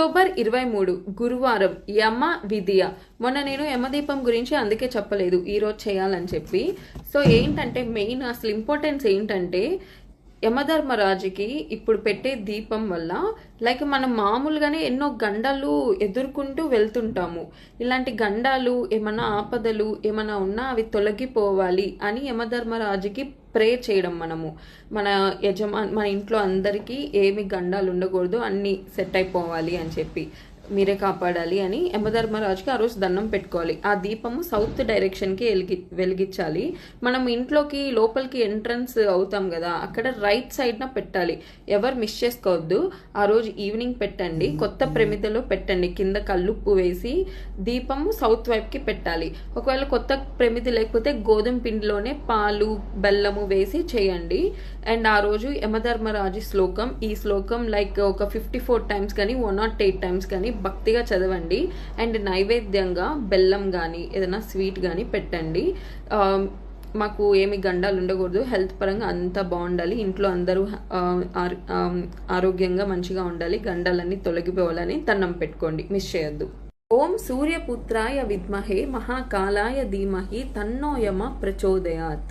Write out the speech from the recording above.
October 23 గురువారం యమ విధియ. మొన్న నేను యమదీపం గురించి అందుకే చెప్పలేదు ఈరోజు చేయాలని చెప్పి. సో ఏంటంటే మెయిన్ అసలు ఇంపార్టెన్స్ ఏంటంటే యమధర్మరాజుకి ఇప్పుడు పెట్టే దీపం వల్ల లైక్ మనం మామూలుగానే ఎన్నో గండాలు ఎదుర్కొంటూ వెళ్తుంటాము. ఇలాంటి గండాలు ఏమన్నా ఆపదలు ఏమన్నా ఉన్నా అవి తొలగిపోవాలి అని యమధర్మరాజుకి ప్రే చేయడం. మన ఇంట్లో అందరికీ ఏమి గండాలు ఉండకూడదు, అన్నీ సెట్ అయిపోవాలి అని చెప్పి, మీరే కాపాడాలి అని యమధర్మరాజుకి ఆ రోజు దండం పెట్టుకోవాలి. ఆ దీపము సౌత్ డైరెక్షన్కి వెలిగించాలి. మనం ఇంట్లోకి లోపలికి ఎంట్రన్స్ అవుతాం కదా, అక్కడ రైట్ సైడ్న పెట్టాలి. ఎవరు మిస్ చేసుకోవద్దు. ఆ రోజు ఈవినింగ్ పెట్టండి, కొత్త ప్రమిదలో పెట్టండి, కింద కల్లుప్పు వేసి దీపము సౌత్ వైపుకి పెట్టాలి. ఒకవేళ కొత్త ప్రమిది లేకపోతే గోధుమ పిండిలోనే పాలు బెల్లము వేసి చేయండి. అండ్ ఆ రోజు యమధర్మరాజు శ్లోకం, ఈ శ్లోకం లైక్ ఒక 54 టైమ్స్ కానీ 108 టైమ్స్ కానీ భక్తిగా చదవండి. అండ్ నైవేద్యంగా బెల్లం కానీ ఏదైనా స్వీట్ కానీ పెట్టండి. మాకు ఏమి గండాలు ఉండకూడదు, హెల్త్ పరంగా అంతా బాగుండాలి, ఇంట్లో అందరూ ఆరోగ్యంగా మంచిగా ఉండాలి, గండాలన్నీ తొలగిపోవాలని దండం పెట్టుకోండి, మిస్ చేయొద్దు. ఓం సూర్యపుత్రాయ విద్మహే మహాకాలాయ ధీమహి తన్నో యమ ప్రచోదయాత్.